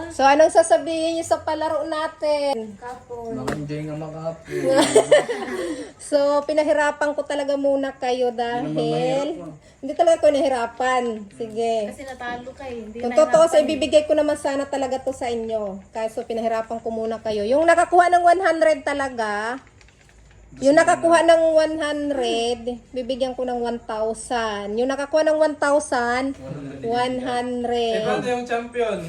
So, anong sasabihin niyo sa palaro natin? Makanjay nga makapon. So, pinahirapan ko talaga muna kayo dahil hindi talaga ko nahirapan. Sige. Kasi natalo ka eh. Hindi Kung totoo, sa ibibigay ko naman sana talaga to sa inyo. Kaya so, pinahirapan ko muna kayo. Yung nakakuha ng 100 talaga, yung nakakuha ng 100, bibigyan ko ng 1,000. Yung nakakuha ng 1,000, 100. Paano yung champion?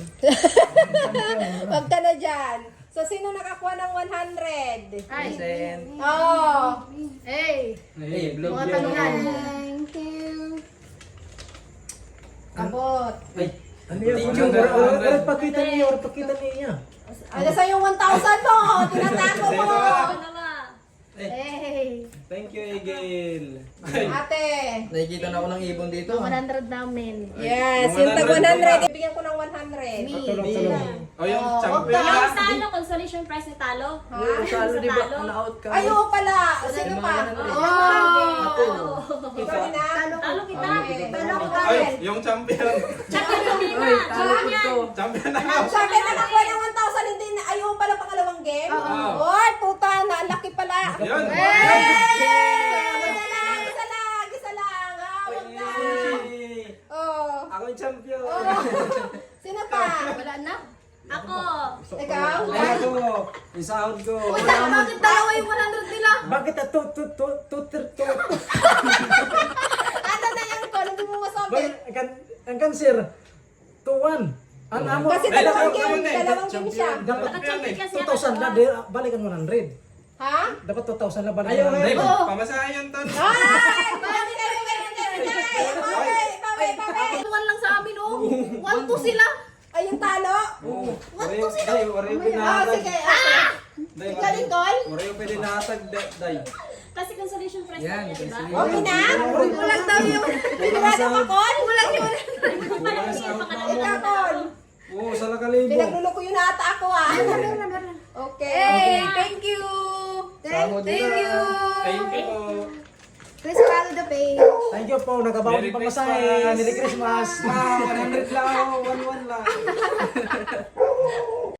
Huwag ka na dyan. So, sino nakakuha ng 100? Ay. Oh. Hey. Hey, vlog Mga yan. tanungan. Thank you. Kabot. Ay, Ano yun? Oras pakita niya, oras pakita niya. Ano sa yung 1,000 mo? Tinatago mo. Hey. Thank you, Egil. Ate. nakikita na ako ng ibon dito. 100 namin. Yes, Yung yung tag 100 100. Ibigyan ko ng 100. Tulong. O yung champion Yung na. talo, consolation prize ni talo. Ha? Talo, di ba? Na-out ka. Ay, oo pala. Sino pa? Oh. Ikaw din na? Talo kita. Talo ko Ay, tayo. yung champion. Champion kami na. Ay, talo ko to. Champion na. Sa akin nakakuha ng 1,000, hindi na. Ayaw pala pangalawang game? Oo. Oy, puta na. Ang laki pala. Yun. Isa lang. Isa lang. Ah, wag na. Oh. Ako yung champion. Sino pa? Wala na. Ako. Ikaw? Ako. Yung sahod ko. Bakit dalawa yung 100 nila? Bakit ito? Ano na yan ko? Hindi mo masabi. Ang cancer. 2-1. Ang amo. Kasi dalawang game. Dalawang game siya. Dapat Naka-champion kasi 2,000 na. Balikan 100. Ha? Dapat 2,000 na balikan Ayaw, 100. pamasahan yun, Ton. Ay! Bawi! Tuwan lang sa amin oh. 1-2 sila. Ay, yung talo? Oreo, day, Oreo Oh, pinatag. sige. Day, Ikaw din, Col? Oreo pinatag, day. Kasi consolation prize Yan, namin, diba? Okay na? Kulang daw yung... Pinagado ka, Col? Kulang yung... Ikaw, Col? Oo, sa lakalibo. Pinagluloko yun na ata ako, ah. Okay. Thank you. Sahod Thank na. you. Thank you. Please follow the page. Thank you po. Nagabaw Merry ng pamasahe. Christmas. Merry Christmas. 100 lang ako, 1-1 lang.